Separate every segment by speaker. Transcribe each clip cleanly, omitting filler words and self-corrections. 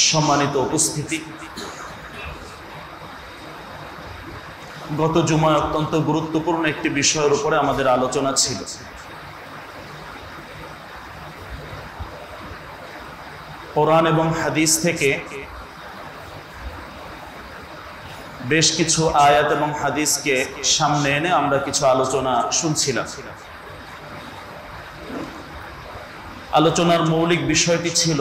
Speaker 1: সম্মানিত উপস্থিতি, গত জুমায় অত্যন্ত গুরুত্বপূর্ণ একটি বিষয়ের উপরে আমাদের আলোচনা ছিল। কোরআন এবং হাদিস থেকে বেশ কিছু আয়াত এবং হাদিসকে সামনে এনে আমরা কিছু আলোচনা শুনছিলাম। আলোচনার মৌলিক বিষয়টি ছিল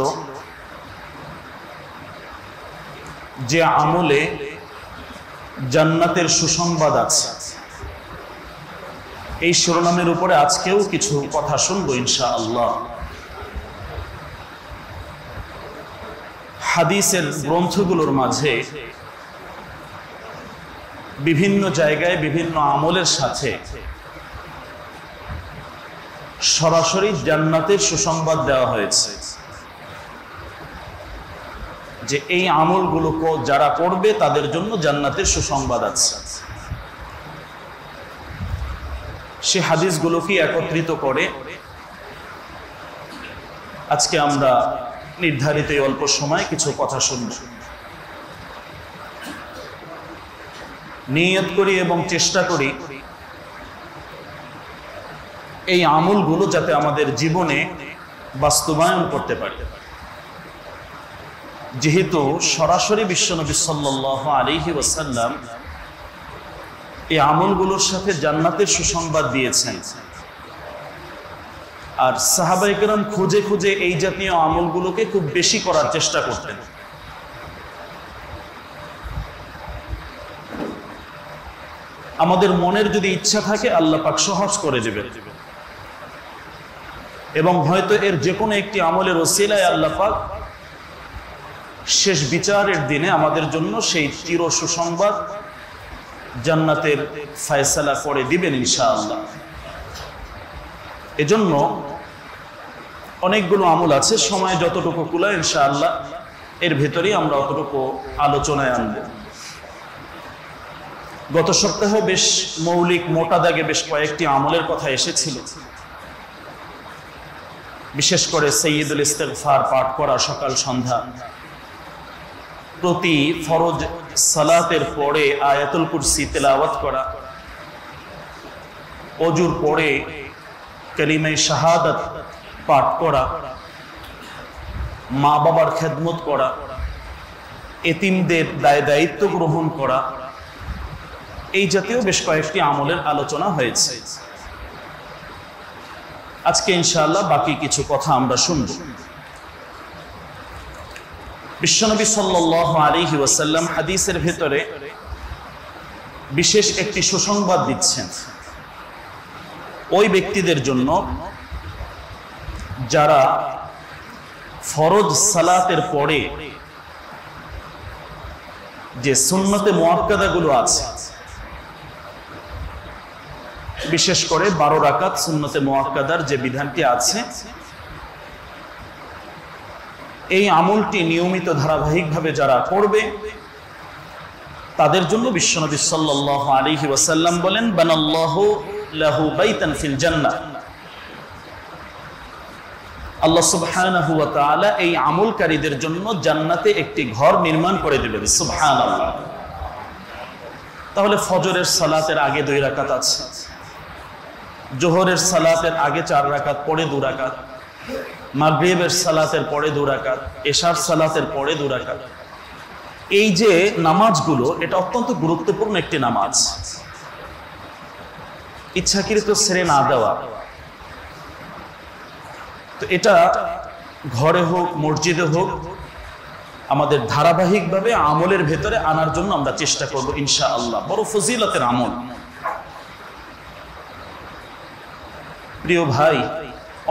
Speaker 1: যে আমলে জান্নাতের সুসংবাদ আছে। এই শিরোনামের উপরে আজকেও কিছু কথা শুনবো ইনশাআল্লাহ। হাদিসের গ্রন্থগুলোর মাঝে বিভিন্ন জায়গায় বিভিন্ন আমলের সাথে সরাসরি জান্নাতের সুসংবাদ দেওয়া হয়েছে, যে এই আমলগুলো যারা করবে তাদের জন্য জান্নাতের সুসংবাদ আছে। সে হাদিসগুলোকে একত্রিত করে আজকে আমরা নির্ধারিত অল্প সময় কিছু কথা শুনব। নিয়ত করি এবং চেষ্টা করি এই আমলগুলো যাতে আমাদের জীবনে বাস্তবায়ন করতে পারি। যেহেতু সরাসরি বিশ্বনবী সাল্লাল্লাহু আলাইহি ওয়াসাল্লাম এই আমলগুলোর সাথে জান্নাতের সুসংবাদ দিয়েছেন, আর সাহাবায়ে কেরাম খুঁজে খুঁজে এই জাতীয় আমলগুলোকে খুব বেশি করার চেষ্টা করতেন। আমাদের মনের যদি ইচ্ছা থাকে আল্লাহ পাক সহজ করে দেবেন, এবং হয়তো এর যে কোনো একটি আমলের ওসিলায় আল্লাহ পাক শেষ বিচারের দিনে আমাদের জন্য সেই চির সুসংবাদ জান্নাতের ফয়সালা করে দিবেন ইনশাআল্লাহ। এজন্য অনেকগুলো আমল আছে, সময় যতটুকু কুলায় ইনশাআল্লাহ এর ভেতরেই আমরা অতটুকু আলোচনায় আনব। গত সপ্তাহে বেশ মৌলিক মোটা দাগে বেশ কয়েকটি আমলের কথা এসেছিল, বিশেষ করে সাইয়্যিদুল ইস্তিগফার পাঠ করা সকাল সন্ধ্যা, প্রতি ফরজ সালাতের পরে আয়াতুল কুরসি তেলাওয়াত করা, ওযুর পরে কালিমা শাহাদাত পাঠ করা, মা বাবার খেদমত করা, এতিমদের দায়িত্ব গ্রহণ করা, এই জাতীয় বেশ কয়েকটি আমলের আলোচনা হয়েছে। আজকে ইনশাআল্লাহ বাকি কিছু কথা আমরা শুনব। বিশ্বনবী সাল্লাল্লাহু আলাইহি ওয়াসাল্লাম হাদিসের ভেতরে বিশেষ একটি সুসংবাদ দিচ্ছেন ওই ব্যক্তিদের জন্য যারা ফরজ সালাতের পরে যে সুন্নতে মুআক্কাদাগুলো আছে, বিশেষ করে 12 রাকাত সুন্নতে মুআক্কাদার যে বিধানটি আছে, এই আমলটি নিয়মিত ধারাবাহিকভাবে যারা করবে তাদের জন্য বিশ্বনবী সাল্লাল্লাহু আলাইহি ওয়াসাল্লাম বলেন, বানাল্লাহু লাহু বাইতান ফিল জান্নাহ। আল্লাহ সুবহানাহু ওয়া তাআলা এই আমলকারীদের জন্য জান্নাতে একটি ঘর নির্মাণ করে দিবেন। সুবহানাল্লাহ। তাহলে ফজরের সালাতের আগে 2 রাকাত আছে, জোহরের সালাতের আগে 4 রাকাত, পরে 2 রাকাত, মাগরিবের সালাতের পরে 2 রাকাত, এশার সালাতের পরে 2 রাকাত। এই যে নামাজগুলো, এটা অত্যন্ত গুরুত্বপূর্ণ একটি নামাজ। ইচ্ছাকৃত ছেড়ে না দেওয়া, তো এটা ঘরে হোক মসজিদে হোক আমাদের ধারাবাহিকভাবে আমলের ভেতরে আনার জন্য আমরা চেষ্টা করব ইনশাআল্লাহ। বড় ফজিলতের আমল। প্রিয় ভাই,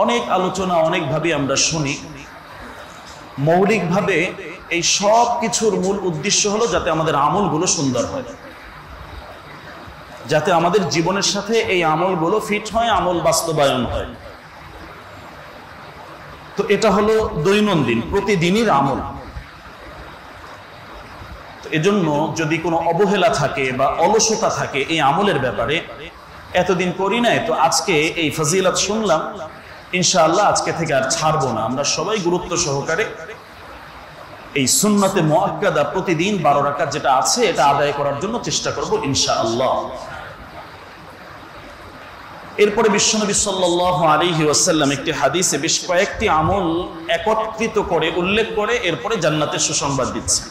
Speaker 1: অনেক আলোচনা অনেকভাবে আমরা শুনি, মৌলিকভাবে এই সব কিছুর মূল উদ্দেশ্য হলো যাতে আমাদের আমলগুলো সুন্দর হয়, যাতে আমাদের জীবনের সাথে এই আমলগুলো ফিট হয়, আমল বাস্তবায়ন হয়। তো এটা হলো দৈনন্দিন প্রতিদিনের আমল। তো এজন্য যদি কোনো অবহেলা থাকে বা অলসতা থাকে এই আমলের ব্যাপারে, এতদিন করি নাই তো আজকে এই ফজিলত শুনলাম, ইনশাআল্লাহ আজকে থেকে আর ছাড়বো না। আমরা সবাই গুরুত্ব সহকারে এই সুন্নতে মুআক্কাদা প্রতিদিন 12 রাকাত যেটা আছে এটা আদায় করার জন্য চেষ্টা করব ইনশাআল্লাহ। এরপরে বিশ্বনবী সাল্লাল্লাহু আলাইহি ওয়াসাল্লাম একটি হাদিসে বেশ কয়েকটি আমল একত্রিত করে উল্লেখ করে এরপরে জান্নাতের সুসংবাদ দিচ্ছেন।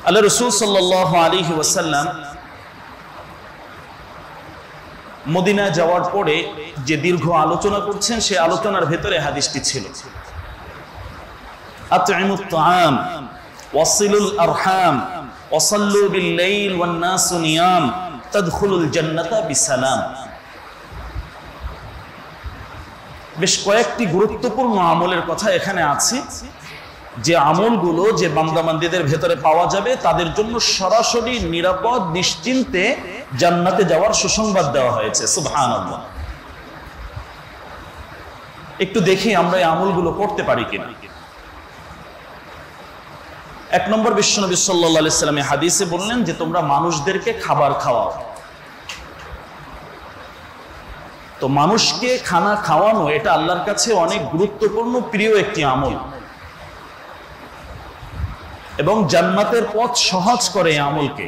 Speaker 1: আল্লাহ রাসূল সাল্লাল্লাহু আলাইহি ওয়াসাল্লাম মদিনায় যাওয়ার পরে যে দীর্ঘ আলোচনা করছেন সেই আলোচনার ভেতরে হাদিসটি ছিল, আত'ইমুত তাআম ওয়াসিলুল আরহাম ওয়াসাল্লু বিল-লাইল ওয়ান-নাসু নিয়াম তাদখুলুল জান্নাতা বিসালাম। বেশ কয়েকটি গুরুত্বপূর্ণ আমলের কথা এখানে আছে, যে আমলগুলো যে বান্দাবান্দীদের ভেতরে পাওয়া যাবে তাদের জন্য সরাসরি নিরাপদ নিশ্চিন্তে জান্নাতে যাওয়ার সুসংবাদ দেওয়া হয়েছে। সুবহানাল্লাহ। একটু দেখি আমরা এই আমলগুলো করতে পারি কিনা। 1 নম্বর, বিশ্বনবী সাল্লাল্লাহু আলাইহি ওয়াসাল্লাম হাদিসে বললেন যে তোমরা মানুষদেরকে খাবার খাওয়াও। তো মানুষকে খানা খাওয়ানো এটা আল্লাহর কাছে অনেক গুরুত্বপূর্ণ প্রিয় একটি আমল, এবং জান্নাতের পথ সহজ করে এই আমলকে।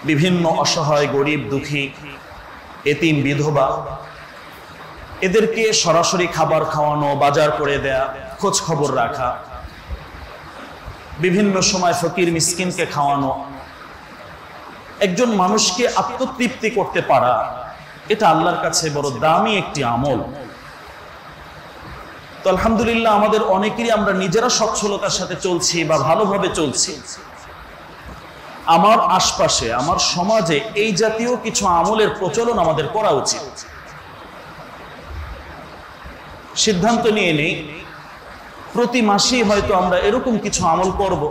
Speaker 1: বিভিন্ন অসহায়, গরিব, দুঃখী, এতিম, বিধবা এদেরকে সরাসরি খাবার খাওয়ানো, বাজার করে দেয়া, খোঁজ খবর রাখা, বিভিন্ন সময় ফকির মিসকিনকে খাওয়ানো, একজন মানুষকে আত্মতৃপ্তি করতে পারা, এটা আল্লাহর কাছে বড় দামি একটি আমল। তো আলহামদুলিল্লাহ আমাদের অনেকেরই আমরা নিজেরা সচ্ছলতার সাথে চলছি বা ভালোভাবে চলছি। আমার আশপাশে, আমার সমাজে এই জাতীয় কিছু আমলের প্রচলন আমাদের করা উচিত। সিদ্ধান্ত নিয়ে নেই প্রতি মাসেই হয়তো আমরা এরকম কিছু আমল করব,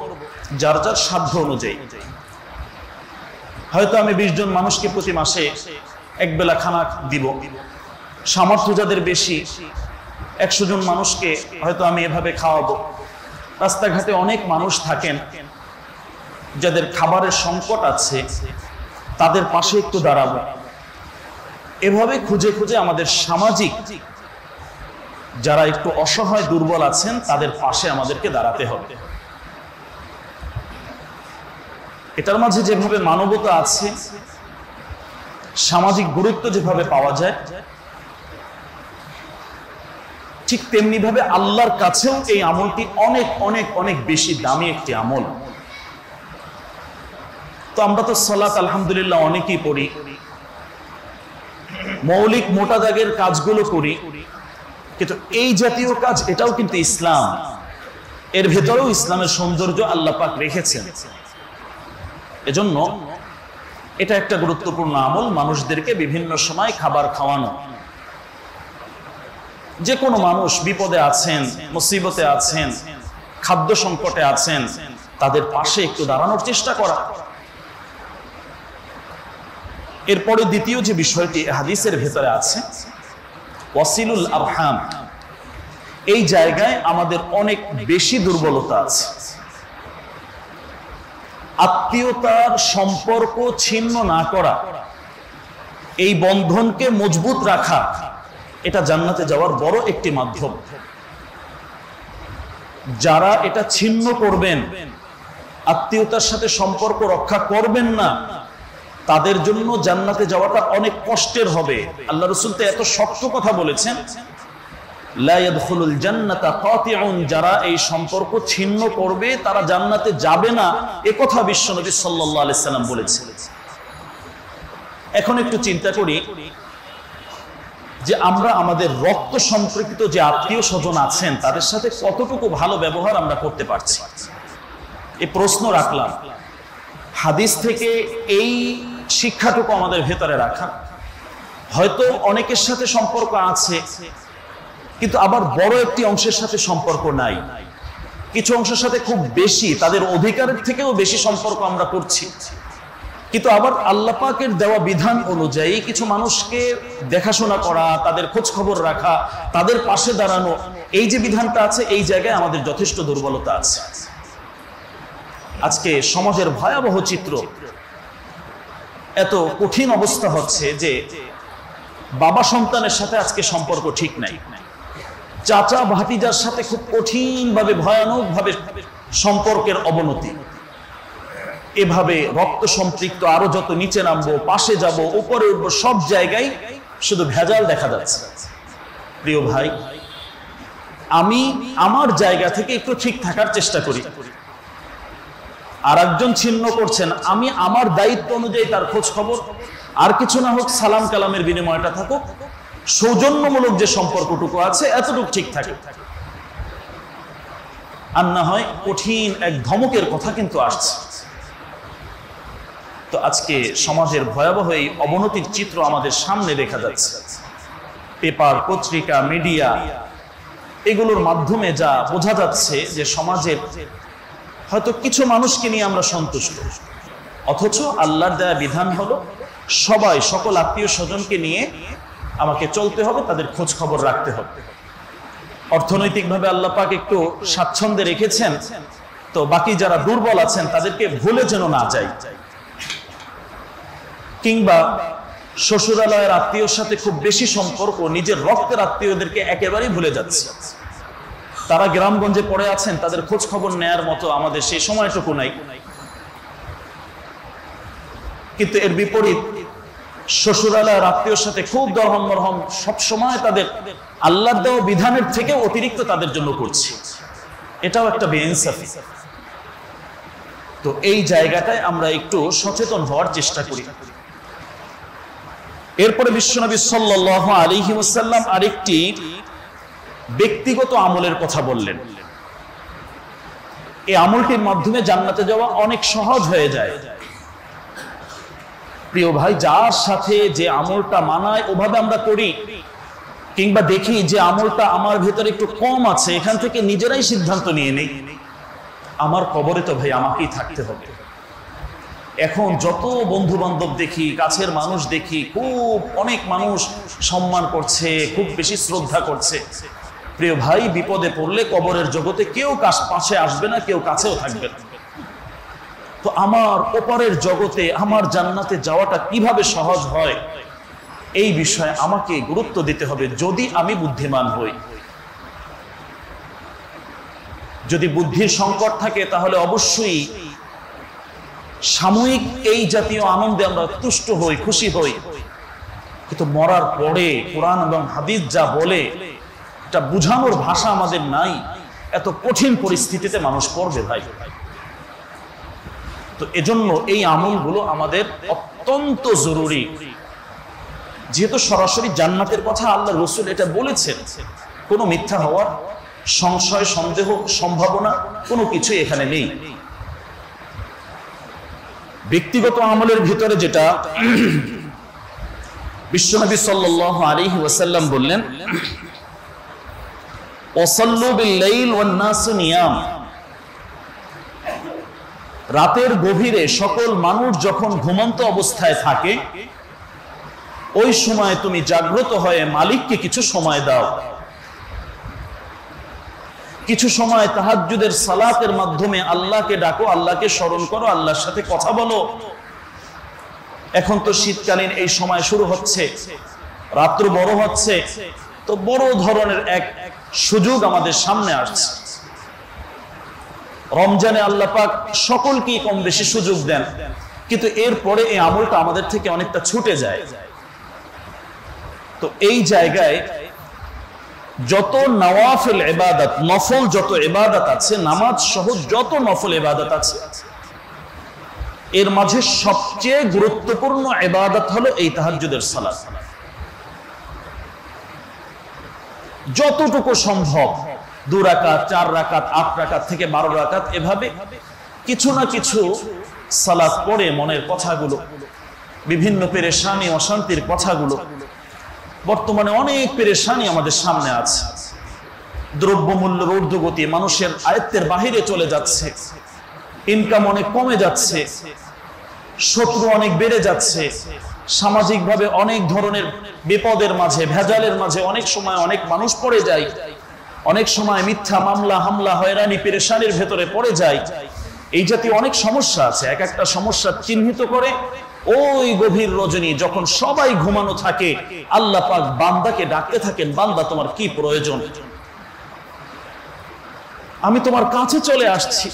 Speaker 1: যার যার সাধ্য অনুযায়ী। হয়তো আমি 20 জন মানুষকে প্রতি মাসে একবেলা খানা দিব, সামর্থ্য যাদের বেশি 100 জন মানুষকে হয়তো আমি এভাবে খাওয়াবো। রাস্তাঘাটে অনেক মানুষ থাকেন যাদের খাবারের সংকট আছে, তাদের পাশে একটু দাঁড়াবো। এভাবে খুঁজে খুঁজে আমাদের সামাজিক যারা একটু অসহায়, দুর্বল আছেন তাদের পাশে আমাদেরকে দাঁড়াতে হবে। এটার মাঝে যেভাবে মানবতা আছে, সামাজিক গুরুত্ব যেভাবে পাওয়া যায়, ঠিক তেমনি ভাবে আল্লাহর কাছেও এই আমলটি অনেক অনেক অনেক বেশি দামি একটি আমল। তো আমরা তো সালাত আলহামদুলিল্লাহ অনেকেই পড়ি, মৌলিক মোটা দাগের কাজগুলো করি, কিন্তু এই জাতীয় কাজ এটাও কিন্তু ইসলাম। এর ভেতরেও ইসলামের সৌন্দর্য আল্লাহ পাক রেখেছেন। এজন্য এটা একটা গুরুত্বপূর্ণ আমল, মানুষদেরকে বিভিন্ন সময় খাবার খাওয়ানো। যে কোনো মানুষ বিপদে আছেন, মুসিবতে আছেন, খাদ্য সংকটে আছেন, তাদের পাশে একটু দাঁড়ানোর চেষ্টা করা। এরপরে দ্বিতীয় যে বিষয়টি হাদিসের ভেতরে আছে, ওয়াসিলুল আরহাম। এই জায়গায় আমাদের অনেক বেশি দুর্বলতা আছে। আত্মীয়তার সম্পর্ক ছিন্ন না করা, এই বন্ধনকে মজবুত রাখা, এটা জান্নাতে যাওয়ার বড় একটি মাধ্যম। যারা এটা ছিন্ন করবেন, আত্মীয়তার সাথে সম্পর্ক রক্ষা করবেন না, তাদের জন্য জান্নাতে যাওয়াটা অনেক কষ্টের হবে। আল্লাহ রাসূল তো এত শক্ত কথা বলেছেন, লা ইয়াদখুলুল জান্নাতা কাতিউন, যারা এই সম্পর্ক ছিন্ন করবে তারা জান্নাতে যাবে না, এ কথা বিশ্বনবী সাল্লাল্লাহু আলাইহি সাল্লাম বলেছেন। এখন একটু চিন্তা করি যে আমরা আমাদের রক্ত সম্পর্কিত যে আত্মীয় স্বজন আছেন তাদের সাথে কতটুকু ভালো ব্যবহার আমরা করতে পারছি। এই প্রশ্ন রাখলাম। হাদিস থেকে এই শিক্ষাটুকু আমাদের ভেতরে রাখা। হয়তো অনেকের সাথে সম্পর্ক আছে, কিন্তু আবার বড় একটি অংশের সাথে সম্পর্ক নাই। কিছু অংশের সাথে খুব বেশি, তাদের অধিকারের থেকেও বেশি সম্পর্ক আমরা করছি। কিন্তু আবার আল্লাহ পাকের দেওয়া বিধান অনুযায়ী কিছু মানুষকে দেখাশোনা করা, তাদের খোঁজ খবর রাখা, তাদের পাশে দাঁড়ানো, এই যে বিধানটা আছে, এই জায়গায় আমাদের যথেষ্ট দুর্বলতা আছে। আজকে সমাজের ভয়াবহ চিত্র, এত কঠিন অবস্থা হচ্ছে যে বাবা সন্তানের সাথে আজকে সম্পর্ক ঠিক নাই। চাচা ভাতিজার সাথে খুব কঠিন ভাবে ভয়ানক ভাবে সম্পর্কের অবনতি, এভাবে রক্ত সম্পৃক্ত আরো যত নিচে নামবো, পাশে যাব, উপরে উঠবো, সব জায়গায় শুধু ভেজাল দেখা যাচ্ছে। প্রিয় ভাই, আমি আমার জায়গা থেকে একটু ঠিক থাকার চেষ্টা করি, আর একজন ছিন্ন করছেন, আমি আমার দায়িত্ব অনুযায়ী তার খোঁজ খবর, আর কিছু না হোক সালাম কালামের বিনিময়টা থাকুক, সৌজন্যমূলক যে সম্পর্কটুকু আছে এতটুকু ঠিক থাকে। আর না হয় কঠিন এক ধমকের কথা কিন্তু আসছে। তো আজকে সমাজের ভয়াবহ এই অবনতির চিত্র আমাদের সামনে দেখা যাচ্ছে। পেপার, পত্রিকা, মিডিয়া, এগুলোর মাধ্যমে যা বোঝা যাচ্ছে যে সমাজের হয়তো কিছু মানুষকে নিয়ে আমরা সন্তুষ্ট, অথচ আল্লাহর দেয়া বিধান হলো সবাই, সকল আত্মীয় স্বজনকে নিয়ে আমাকে চলতে হবে, তাদের খোঁজ খবর রাখতে হবে। অর্থনৈতিকভাবে আল্লাহ পাক একটু স্বাচ্ছন্দ্যে রেখেছেন, তো বাকি যারা দুর্বল আছেন তাদেরকে ভুলে যেন না যায়। কিংবা শ্বশুরালয়ের আত্মীয়র সাথে খুব বেশি সম্পর্ক, নিজের রক্তের আত্মীয়দেরকে একেবারেই ভুলে যাচ্ছে। তারা গ্রামগঞ্জে পড়ে আছেন, তাদের খোঁজ খবর নেয়ার মতো আমাদের সেই সময়টুকু নাই। কিন্তু এর বিপরীত শ্বশুরালয়ের আত্মীয়র সাথে খুব দরহম মরহম, সবসময় তাদের আল্লাহর দেওয়া বিধানের থেকে অতিরিক্ত তাদের জন্য করছি, এটাও একটা বেইনসাফি। তো এই জায়গাটায় আমরা একটু সচেতন হওয়ার চেষ্টা করি। এরপরে বিশ্বনবী সাল্লাল্লাহু আলাইহি ওয়াসাল্লাম আরেকটি ব্যক্তিগত আমলের কথা বললেন। এই আমলটির মাধ্যমে জান্নাতে যাওয়া অনেক সহজ হয়ে যায়। প্রিয় ভাই, যার সাথে যে আমলটা মানায় ওভাবে আমরা করি, কিংবা দেখি যে আমলটা আমার ভেতরে একটু কম আছে, এখান থেকে নিজেরাই সিদ্ধান্ত নিয়ে নেই আমার কবরে তো ভাই আমাকেই থাকতে হবে। এখন যত বন্ধু বান্ধব দেখি, কাছের মানুষ দেখি, খুব অনেক মানুষ সম্মান করছে, খুব বেশি শ্রদ্ধা করছে। প্রিয় ভাই, বিপদে পড়লে কবরের জগতে কেউ পাশে আসবে না, কেউ কাছেও থাকবে না। তো আমার ওপারের জগতে, আমার জান্নাতে যাওয়াটা কিভাবে সহজ হয়, এই বিষয়ে আমাকে গুরুত্ব দিতে হবে যদি আমি বুদ্ধিমান হই। যদি বুদ্ধির সংকট থাকে তাহলে অবশ্যই সাময়িক এই জাতীয় আনন্দে আমরা তুষ্ট হই, খুশি হই, কিন্তু মরার পরে কোরআন এবং হাদিস যা বলে এটা বুঝানোর ভাষা আমাদের নাই। এত কঠিন পরিস্থিতিতে মানুষ পড়বে ভাই। তো এজন্য এই আমলগুলো আমাদের অত্যন্ত জরুরি, যেহেতু সরাসরি জান্নাতের কথা আল্লাহ রসুল এটা বলেছেন। কোনো মিথ্যা হওয়ার, সংশয়, সন্দেহ, সম্ভাবনা কোনো কিছুই এখানে নেই। ব্যক্তিগত আমলের ভিতরে যেটা বিশ্বনবী সাল্লাল্লাহু আলাইহি ওয়াসাল্লাম বললেন, ওয়াসাল্লু বিল-লাইল ওয়ান-নাসু নিয়াম। রাতের গভীরে সকল মানুষ যখন ঘুমন্ত অবস্থায় থাকে, ওই সময় তুমি জাগ্রত হয়ে মালিককে কিছু সময় দাও। কিছু সময় তাহাজ্জুদের সালাতের মাধ্যমে আল্লাহকে ডাকো, আল্লাহকে স্মরণ করো, আল্লাহর সাথে কথা বলো। এখন তো শীতকালীন এই সময় শুরু হচ্ছে, রাত্র বড় হচ্ছে, তো বড় ধরনের এক সুযোগ আমাদের সামনে আসছে। রমজানে আল্লাহ পাক সকলকেই কম বেশি সুযোগ দেন, কিন্তু এরপরে এই আমলটা আমাদের থেকে অনেকটা ছুটে যায়। তো এই জায়গায় যত নওয়াফিল ইবাদত, নফল যত ইবাদত আছে, নামাজ সহ যত নফল ইবাদত আছে, এর মাঝে সবচেয়ে গুরুত্বপূর্ণ ইবাদত হলো এই তাহাজ্জুদের সালাত। যতটুকু সম্ভব 2 রাকাত, 4 রাকাত, 8 রাকাত থেকে 12 রাকাত, এভাবে কিছু না কিছু সালাত পড়ে মনের কথাগুলো, বিভিন্ন পেরেশানি, অশান্তির কথাগুলো, বর্তমানে অনেক পেরেশানি আমাদের সামনে আছে। দ্রব্যমূল্যের ঊর্ধ্বগতি, মানুষের আয়ত্তের বাহিরে চলে যাচ্ছে, ইনকাম অনেক কমে যাচ্ছে, শত্রু অনেক বেড়ে যাচ্ছে, সামাজিকভাবে অনেক ধরনের বিপদের মাঝে, ভেজালের মাঝে অনেক সময় অনেক মানুষ পড়ে যায়, অনেক সময় মিথ্যা মামলা, হামলা, হয়রানি, পেরেশানির ভেতরে পড়ে যায়। এই জাতীয় অনেক সমস্যা আছে। এক একটা সমস্যা চিহ্নিত করে ওই গভীর রজনী যখন সবাই ঘুমানো থাকে, আল্লাহ পাক বান্দাকে ডাকতে থাকেন, বান্দা তোমার কি প্রয়োজন? আমি তোমার কাছে চলে আসছি,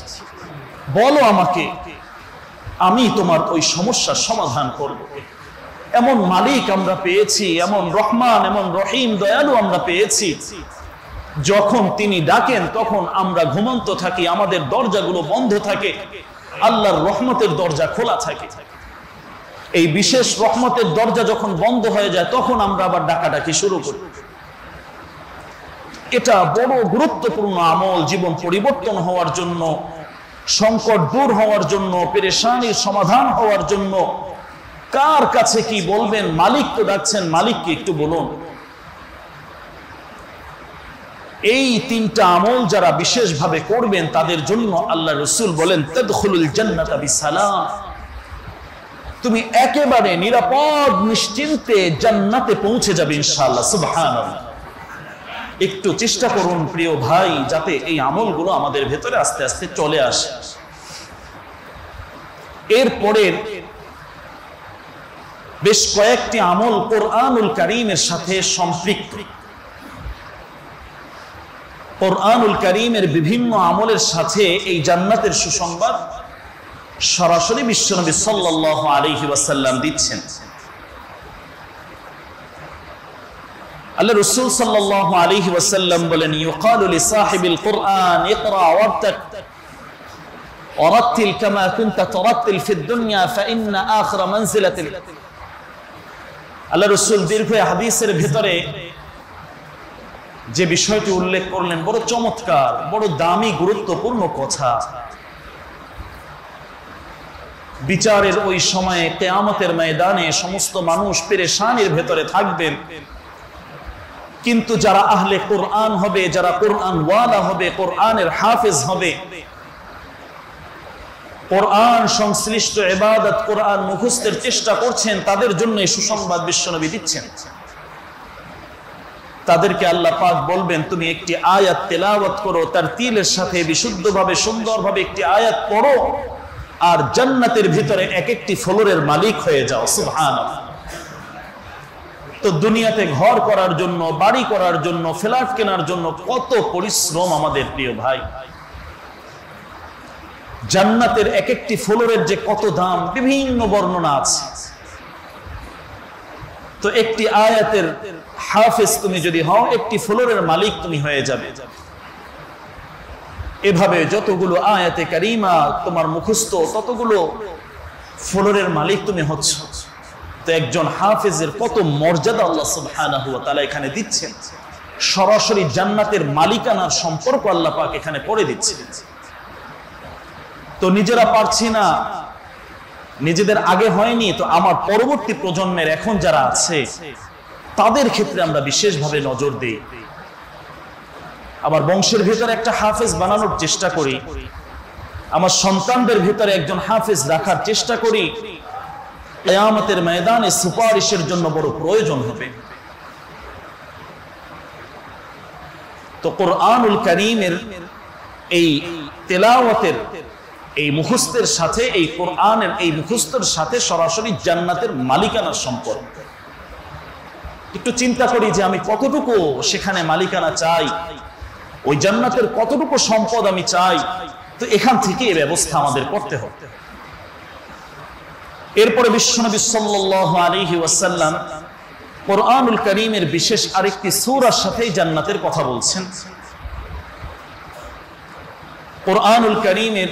Speaker 1: বলো আমাকে, আমি তোমার ওই সমস্যার সমাধান করব। এমন মালিক আমরা পেয়েছি, এমন রহমান, এমন রহিম, দয়ালু আমরা পেয়েছি, যখন তিনি ডাকেন তখন আমরা ঘুমন্ত থাকি, আমাদের দরজাগুলো বন্ধ থাকে, আল্লাহর রহমতের দরজা খোলা থাকে। এই বিশেষ রহমতের দরজা যখন বন্ধ হয়ে যায় তখন আমরা আবার ডাকাডাকি শুরু করি। এটা বড় গুরুত্বপূর্ণ আমল, জীবন পরিবর্তন হওয়ার জন্য, সংকট দূর হওয়ার জন্য, পেরেশানির সমাধান হওয়ার জন্য। কার কাছে কি বলবেন? মালিক তো ডাকছেন, মালিককে একটু বলুন। এই তিনটা আমল যারা বিশেষভাবে করবেন তাদের জন্য আল্লাহ রাসূল বলেন, তাদখুলুল জান্নাতা বিসালাম, তুমি একেবারে নিরাপদ নিশ্চিন্তে জান্নাতে পৌঁছে যাবে ইনশাআল্লাহ। সুবহানাল্লাহ। একটু চেষ্টা করুন প্রিয় ভাই, যাতে এই আমলগুলো আমাদের ভেতরে আস্তে আস্তে চলে আসে। এরপরে বেশ কয়েকটি আমল কোরআনুল কারীমের সাথে সম্পৃক্ত। কোরআনুল কারীমের বিভিন্ন আমলের সাথে এই জান্নাতের সুসংবাদ সরাসরি বিশ্বনবী সাল্লাল্লাহু আলাইহি ওয়াসাল্লাম দিচ্ছেন। আল্লাহ রাসূল সাল্লাল্লাহু আলাইহি ওয়াসাল্লাম বলেন, ইউকালু লিসাহিবিল কুরআন ইকরা ওয়ারতাক ওয়ারাত্তিল কামা কুনতা তারাত্তিল ফিদ দুনিয়া ফাইন্না আখিরা মানজিলাতিল। আল্লাহ রাসূল দীর্ঘ হাদিসের ভিতরে যে বিষয়টি উল্লেখ করলেন বড় চমৎকার, বড় দামি, গুরুত্বপূর্ণ কথা। বিচারের ওই সময়ে কিয়ামতের ময়দানে সমস্ত মানুষ পেরেশানির ভেতরে থাকবেন, কিন্তু যারা আহলে কোরআন হবে, যারা কোরআন ওয়ালা হবে, কোরআনের হাফেজ হবে, কোরআন সংশ্লিষ্ট ইবাদত, কোরআন মুখস্থের চেষ্টা করছেন, তাদের জন্য এই সুসংবাদ বিশ্বনবী দিচ্ছেন। তাদেরকে আল্লাহ পাক বলবেন, তুমি একটি আয়াত তেলাওয়াত করো, তার তিলের সাথে বিশুদ্ধভাবে সুন্দরভাবে একটি আয়াত পড়ো, আর জান্নাতের ভিতরে এক একটি ফ্লোরের মালিক হয়ে যাও। সুবহানাল্লাহ। তো দুনিয়াতে ঘর করার জন্য, বাড়ি করার জন্য, ফ্ল্যাট কেনার জন্য কত পরিশ্রম আমাদের প্রিয় ভাই। জান্নাতের এক একটি ফ্লোরের যে কত দাম, বিভিন্ন বর্ণনা আছে। তো একটি আয়াতের হাফেজ তুমি যদি হও, একটি ফ্লোরের মালিক তুমি হয়ে যাবে। এভাবে যতগুলো আয়াতে কারিমা তোমার মুখস্থ, ততগুলো ফ্লোরের মালিক তুমি হচ্ছ। তো একজন হাফেজের কত মর্যাদা আল্লাহ সুবহানাহু ওয়া তাআলা এখানে দিচ্ছেন। সরাসরি জান্নাতের মালিকানার সম্পর্ক আল্লাহ পাক এখানে পড়ে দিচ্ছেন। তো নিজেরা পারছি না, নিজেদের আগে হয়নি, তো আমার পরবর্তী প্রজন্মের এখন যারা আছে তাদের ক্ষেত্রে আমরা বিশেষভাবে নজর দেই। আমার বংশের ভিতরে একটা হাফেজ বানানোর চেষ্টা করি, আমার সন্তানদের ভিতরে একজন হাফেজ রাখার চেষ্টা করি। কিয়ামতের ময়দানে সুপারিশের জন্য বড় প্রয়োজন হবে। তো কোরআনুল কারীমের এই তেলাওয়াতের, এই মুখস্থের সাথে, এই কোরআনের এই মুখস্থের সাথে সরাসরি জান্নাতের মালিকানার সম্পর্ক। একটু চিন্তা করি যে আমি কতটুকু সেখানে মালিকানা চাই, ওই জান্নাতের কতটুকু সম্পদ আমি চাই। তো এখান থেকে এই ব্যবস্থা আমাদের করতে হবে। এরপরে বিশ্বনবী সাল্লাল্লাহু আলাইহি ওয়াসাল্লাম কোরআনুল কারীমের বিশেষ আরেকটি সূরার সাথেই জান্নাতের কথা বলছেন। কোরআনুল কারীমের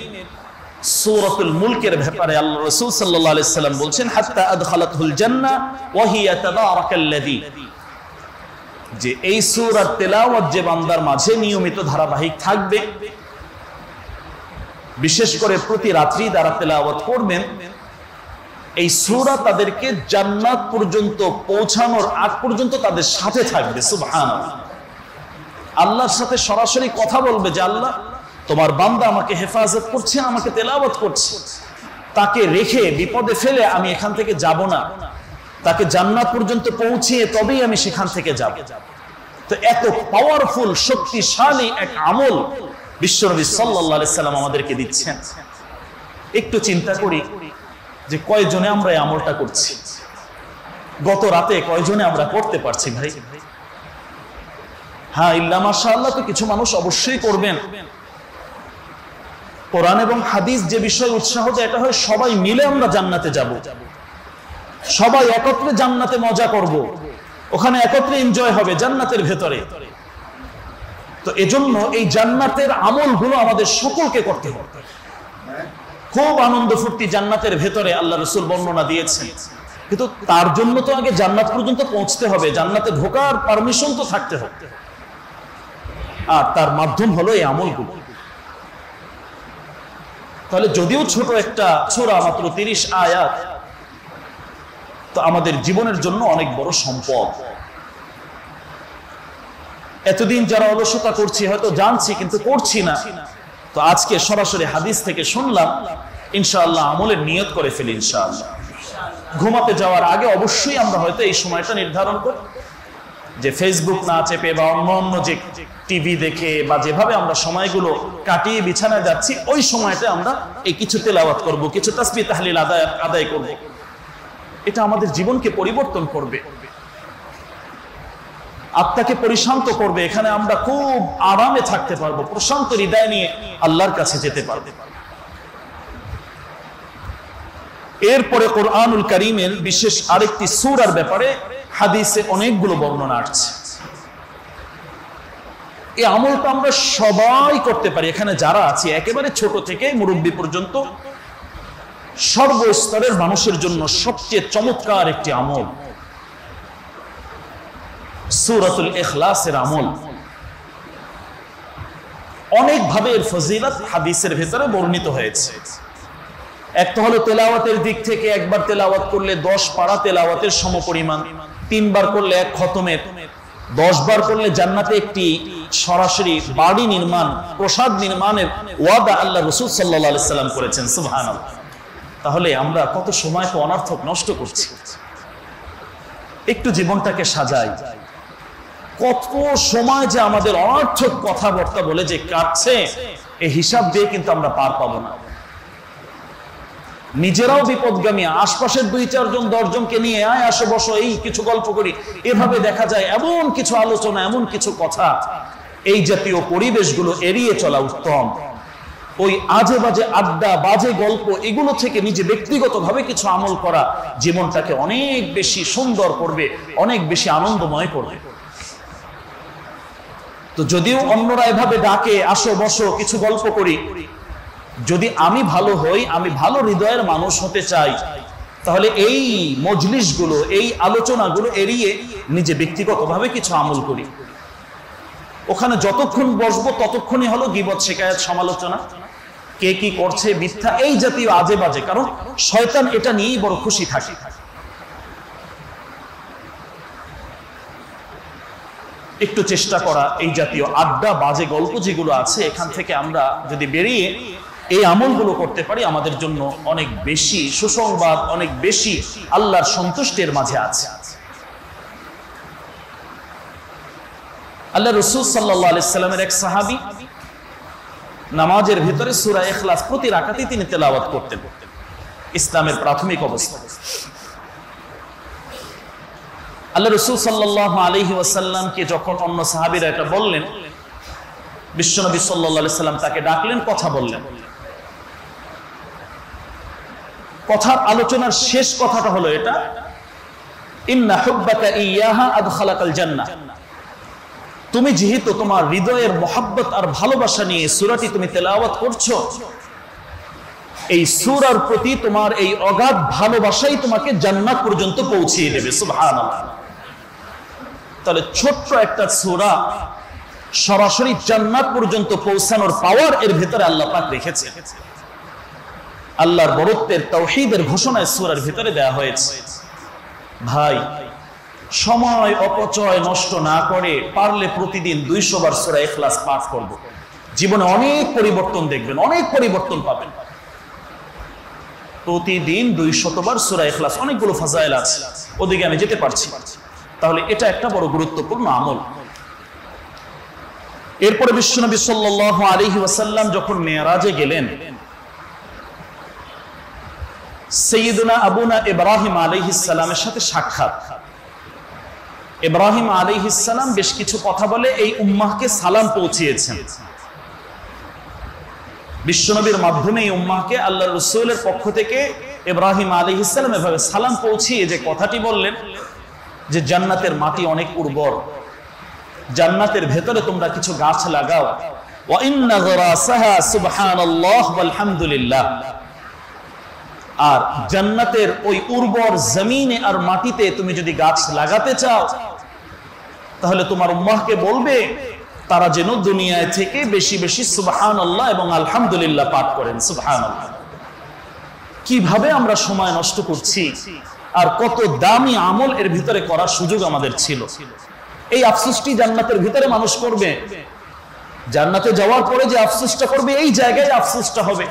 Speaker 1: সূরাতুল মুলকের ব্যাপারে আল্লাহ রাসূল সাল্লাল্লাহু আলাইহি ওয়াসাল্লাম বলছেন, হাত্তা আদখালাতুল জান্নাহ ওয়া হিয়া তাবারাকাল্লাযী, যে এই সূরার তেলাওয়াত যে বান্দার মাঝে নিয়মিত ধারাবাহিক থাকবে, বিশেষ করে প্রতি রাত্রি দ্বারা তেলাওয়াত করবেন, এই সূরা তাদেরকে জান্নাত পর্যন্ত পৌঁছানোর আগ পর্যন্ত তাদের সাথে থাকবে। সুবহানাল্লাহ। আল্লাহর সাথে সরাসরি কথা বলবে যে আল্লাহ তোমার বান্দা আমাকে হেফাজত করছে, আমাকে তেলাওয়াত করছে, তাকে রেখে বিপদে ফেলে আমি এখান থেকে যাব না, তাকে জান্নাত পর্যন্ত পৌঁছিয়ে তবেই আমি সেখান থেকে যাব। তো এত পাওয়ারফুল, শক্তিশালী এক আমল বিশ্বনবী সাল্লাল্লাহু আলাইহি সাল্লাম আমাদেরকে দিচ্ছেন। একটু চিন্তা করি যে কয়জনে আমরা এই আমলটা করছি। গত রাতে কয়জনে আমরা করতে পারছি ভাই? হ্যাঁ, ইল্লা মাশাআল্লাহ, তো কিছু মানুষ অবশ্যই করবেন। কোরআন এবং হাদিস যে বিষয়ে উৎসাহ দেয় এটা হয় সবাই মিলে আমরা জান্নাতে যাব, সবাই একত্রে জান্নাতে মজা করব, ওখানে একত্রে এনজয় হবে জান্নাতের ভেতরে। তো এজন্য এই জান্নাতের আমলগুলো আমাদের সকলকে করতে হবে। খুব আনন্দ ফুর্তি জান্নাতের ভেতরে আল্লাহ রাসূল বর্ণনা দিয়েছেন, কিন্তু তার জন্য তো আগে জান্নাত পর্যন্ত পৌঁছতে হবে, জান্নাতে ঢোকার পারমিশন তো থাকতে হবে, আর তার মাধ্যম হলো এই আমলগুলো। তাহলে যদিও ছোট একটা সূরা, মাত্র 30 আয়াত, তো আমাদের জীবনের জন্য অনেক বড় সম্পদ। এতদিন যারা অলসতা করছি, হয়তো জানছি কিন্তু করছি না, তো আজকে সরাসরি হাদিস থেকে শুনলাম, ইনশাআল্লাহ আমলের নিয়ত করে ফেলি ইনশাআল্লাহ। ঘুমাতে যাওয়ার আগে অবশ্যই আমরা হয়তো এই সময়টা নির্ধারণ করি যে ফেসবুক না চেপে বা অন্য যে টিভি দেখে বা যেভাবে আমরা সময়গুলো কাটিয়ে বিছানায় যাচ্ছি, ওই সময়টা আমরা এই কিছু তেলাওয়াত করব, কিছু তাসবিহ তাহলিল আদায় করব। এটা আমাদের জীবনকে পরিবর্তন করবে, আত্মাকে পরিশান্ত করবে। এখানে আমরা খুব আরামে থাকতে পারবো, প্রশান্ত হৃদয় নিয়ে আল্লাহর কাছে যেতে পারবো। এরপরে কোরআনুল কারীমের বিশেষ আরেকটি সূরার ব্যাপারে হাদিসে অনেকগুলো বর্ণনা আসছে। এই আমলটা আমরা সবাই করতে পারি, এখানে যারা আছি একেবারে ছোট থেকে মুরব্বী পর্যন্ত সর্বস্তরের মানুষের জন্য সবচেয়ে চমৎকার একটি আমল সূরাতুল ইখলাসের আমল। অনেকভাবে এর ফজিলত হাদিসের ভেতরে বর্ণিত হয়েছে। একটা হলো তেলাওয়াতের দিক থেকে, একবার তেলাওয়াত করলে 10 পারা তেলাওয়াতের সমপরিমাণ, 3 বার করলে 1 খতমের, 10 বার করলে জান্নাতে একটি সরাসরি বাড়ি নির্মাণ, প্রসাদ নির্মাণের ওয়াদা আল্লাহ রাসূল সাল্লাল্লাহু আলাইহি সাল্লাম করেছেন। সুবহানাল্লাহ। তাহলে আমরা কত সময় তো অনর্থক নষ্ট করছি। একটু জীবনটাকে সাজাই, কত সময় যে আমাদের অনর্থক কথাবার্তা বলে যে কাটছে, এই হিসাব দিয়ে কিন্তু আমরা পার পাবো না। নিজেরাও বিপদগামী, আশপাশের 2-4 জন 10 জনকে নিয়ে আয় আসো বসো, এই কিছু গল্প করি, এভাবে দেখা যায় এমন কিছু আলোচনা, এমন কিছু কথা, এই জাতীয় পরিবেশগুলো এড়িয়ে চলা উত্তম। ওই আজে বাজে আড্ডা, বাজে গল্প, এগুলো থেকে নিজে ব্যক্তিগতভাবে কিছু আমল করা জীবনটাকে অনেক বেশি সুন্দর করবে, অনেক বেশি আনন্দময় করবে। তো যদিও অন্যরা এভাবে ডাকে আসো বসো কিছু গল্প করি, যদি আমি ভালো হই, আমি ভালো হৃদয়ের মানুষ হতে চাই, তাহলে এই মজলিসগুলো, এই আলোচনাগুলো এড়িয়ে নিজে ব্যক্তিগতভাবে কিছু আমল করি। ওখানে যতক্ষণ বসবো ততক্ষণই হলো গীবত, শিকায়াত, সমালোচনা, কে কি করছে, মিথ্যা, এই জাতীয় আজে বাজে, কারণ শয়তান এটা নিয়েই বড় খুশি থাকে। একটু চেষ্টা করা এই জাতীয় আড্ডা, বাজে গল্প যেগুলো আছে, এখান থেকে আমরা যদি বেরিয়ে এই আমলগুলো করতে পারি, আমাদের জন্য অনেক বেশি সুসংবাদ, অনেক বেশি আল্লাহর সন্তুষ্টির মাঝে আছে। আল্লাহ রাসূল সাল্লাল্লাহু আলাইহি সাল্লামের এক সাহাবী নামাজের ভিতরে সূরা ইখলাস প্রতি রাকাতেই তিনি তেলাওয়াত করতেন, ইসলামের প্রাথমিক অবস্থা। আল্লাহ রাসূল সাল্লাল্লাহু আলাইহি ওয়াসাল্লামকে যখন অন্য সাহাবীরা এটা বললেন, বিশ্বনবী সাল্লাল্লাহু আলাইহি সাল্লাম তাকে ডাকলেন, কথা বললেন। কথার আলোচনার শেষ কথাটা হলো এটা, ইন্না হুব্বাকা ইয়াহা আদখালাকাল জান্নাহ। তুমি যেহেতু তোমার হৃদয়ের মহব্বত আর ভালোবাসা নিয়ে সূরাটি তুমি তেলাওয়াত করছো, এই সূরার প্রতি তোমার এই অগাধ ভালোবাসাই তোমাকে জান্নাত পর্যন্ত পৌঁছিয়ে দেবে। সুবহানাল্লাহ। তাহলে ছোট্ট একটা সূরা সরাসরি জান্নাত পর্যন্ত পৌঁছানোর পাওয়ার এর ভিতরে আল্লাহ পাক রেখেছে। আল্লাহর বরত্বের, তাওহীদের ঘোষণা সূরার ভিতরে দেয়া হয়েছে। ভাই, সময় অপচয় নষ্ট না করে পারলে প্রতিদিন 200 বার সূরা ইখলাস পাঠ করব, জীবনে অনেক পরিবর্তন দেখবেন, অনেক পরিবর্তন পাবেন। প্রতিদিন 200 বার সূরা ইখলাস, অনেকগুলো ফাজাইল আছে, ওদিকে আমি যেতে পারছি। তাহলে এটা একটা বড় গুরুত্বপূর্ণ আমল। এরপরে বিশ্বনবী সাল্লাল্লাহু আলাইহি ওয়াসাল্লাম যখন মেরাজে গেলেন, সাইয়্যিদুনা আবুনা ইব্রাহিম আলাইহিস সালামের সাথে সাক্ষাৎ। ইব্রাহিম আলাইহিস সালাম বেশ কিছু কথা বলে এই উম্মাহকে সালাম পৌঁছিয়েছেন। বিশ্বনবীর মাধ্যমে এই উম্মাহকে আল্লাহ রাসূলের পক্ষ থেকে ইব্রাহিম আলাইহিস সালাম এভাবে সালাম পৌঁছিয়ে যে কথাটি বললেন যে জান্নাতের মাটি অনেক উর্বর, জান্নাতের ভেতরে তোমরা কিছু গাছ লাগাও, ওয়া ইন্না গরাসাহা সুবহানাল্লাহ ওয়াল হামদুলিল্লাহ। আর জান্নাতের ওই উর্বর জমিনে আর মাটিতে তুমি যদি গাছ লাগাতে চাও তাহলে তোমার উম্মাহকে বলবে তারা যেন দুনিয়ায় থেকে বেশি বেশি সুবহানাল্লাহ এবং আলহামদুলিল্লাহ পাঠ করেন। সুবহানাল্লাহ। কিভাবে আমরা সময় নষ্ট করছি, আর কত দামি আমল এর ভিতরে করার সুযোগ আমাদের ছিল। এই আফসোসটি জান্নাতের ভিতরে মানুষ করবে, জান্নাতে যাওয়ার পরে যে আফসোসটা করবে এই জায়গায় আফসোসটা হবে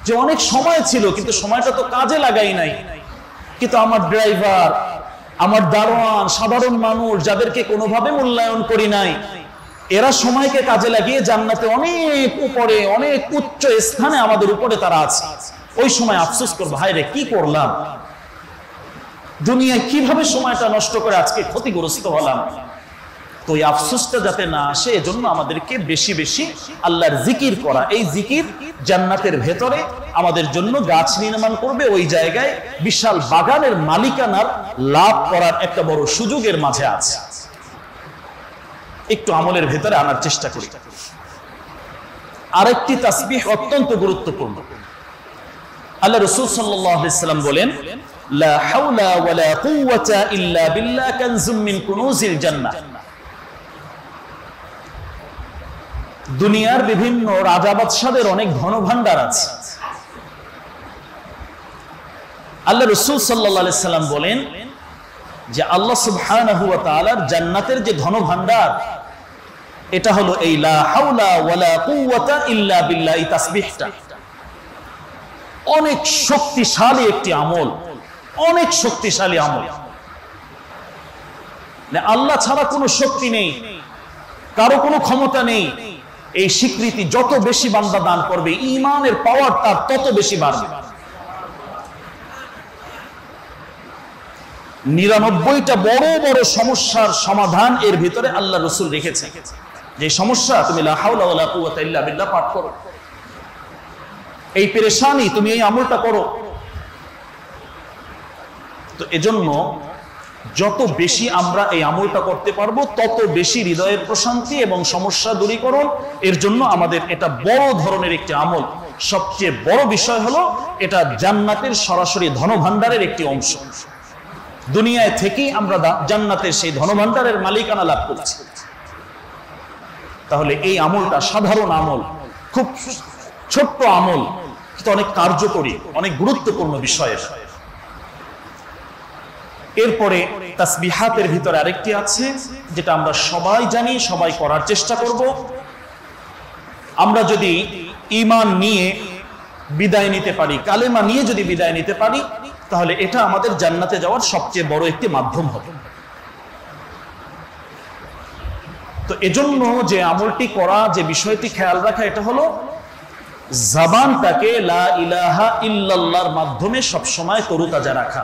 Speaker 1: যে অনেক সময় ছিল কিন্তু সময়টা তো কাজে লাগাই নাই। কিন্তু আমার ড্রাইভার, আমার দারোয়ান, সাধারণ মানুষ যাদেরকে কোনোভাবে মূল্যায়ন করি নাই, এরা সময়কে কাজে লাগিয়ে জান্নাতে অনেক উপরে, অনেক উচ্চ স্থানে আমাদের উপরে তারা আছে। ওই সময় আফসোস করবো, হায় রে কি করলাম, দুনিয়ায় কিভাবে সময়টা নষ্ট করে আজকে ক্ষতিগ্রস্ত হলাম। তো এই আফসোসটা যাতে না আসে এজন্য আমাদেরকে বেশি বেশি আল্লাহর জিকির করা। এই জিকির জান্নাতের ভেতরে আমাদের জন্য গাছ নির্মাণ করবে, ওই জায়গায় বিশাল বাগানের মালিকানার লাভ করার একটা বড় সুযোগের মাঝে আছে। একটু আমলের ভেতরে আনার চেষ্টা করি। আরেকটি তাসবিহ অত্যন্ত গুরুত্বপূর্ণ। আল্লাহ রাসূল সাল্লাল্লাহু আলাইহি ওয়াসাল্লাম বলেন, লা হাওলা ওয়ালা কুওয়াতা ইল্লা বিল্লাহ কানজুম মিন কুনুজিল জান্নাহ। দুনিয়ার বিভিন্ন রাজা বাদশাদের অনেক ধন ভান্ডার আছে। আল্লাহ রাসূল সাল্লাল্লাহু আলাইহি ওয়াসাল্লাম বলেন যে আল্লাহ সুবহানাহু ওয়া তাআলার জান্নাতের যে ধন ভান্ডার, এটা হলো এই লা হাওলা ওয়ালা কুওয়াতা ইল্লা বিল্লাহ এই তাসবিহটা। অনেক শক্তিশালী একটি আমল, অনেক শক্তিশালী আমল। আল্লাহ ছাড়া কোনো শক্তি নেই, কারো কোনো ক্ষমতা নেই। এই স্বীকৃতি যত বেশি বান্দা দান করবে, ঈমানের পাওয়ার তার তত বেশি বাড়বে। 99টা বড় বড় সমস্যার সমাধান এর ভিতরে আল্লাহ রাসূল রেখেছেন। যে সমস্যা, তুমি লা হাওলা ওয়ালা কুওয়াতা ইল্লা বিল্লাহ পাঠ করো, এই পেরেশানি তুমি এই আমলটা করো। তো এজন্য যত বেশি আমরা এই আমলটা করতে পারবো তত বেশি হৃদয়ের প্রশান্তি এবং সমস্যা দূরীকরণ। এর জন্য আমাদের এটা বড় ধরনের একটি আমল। সবচেয়ে বড় বিষয় হলো এটা জান্নাতের সরাসরি ধনভাণ্ডারের একটি অংশ। দুনিয়ায় থেকেই আমরা জান্নাতের সেই ধনভাণ্ডারের মালিকানা লাভ করছি। তাহলে এই আমলটা সাধারণ আমল, খুব ছোট্ট আমল, কিন্তু অনেক কার্যকরী, অনেক গুরুত্বপূর্ণ বিষয়। এরপরে তাসবিহাতের ভিতরে আরেকটি আছে যেটা আমরা সবাই জানি, সবাই করার চেষ্টা করব। আমরা যদি ঈমান নিয়ে বিদায় নিতে পারি, কালেমা নিয়ে যদি বিদায় নিতে পারি, তাহলে এটা আমাদের জান্নাতে যাওয়ার সবচেয়ে বড় একটি মাধ্যম হবে। তো এজন্য যে আমলটি করা, যে বিষয়টি খেয়াল রাখা, এটা হলো জবানটাকে লা ইলাহা ইল্লাল্লাহর মাধ্যমে সবসময় তরুতাজা রাখা।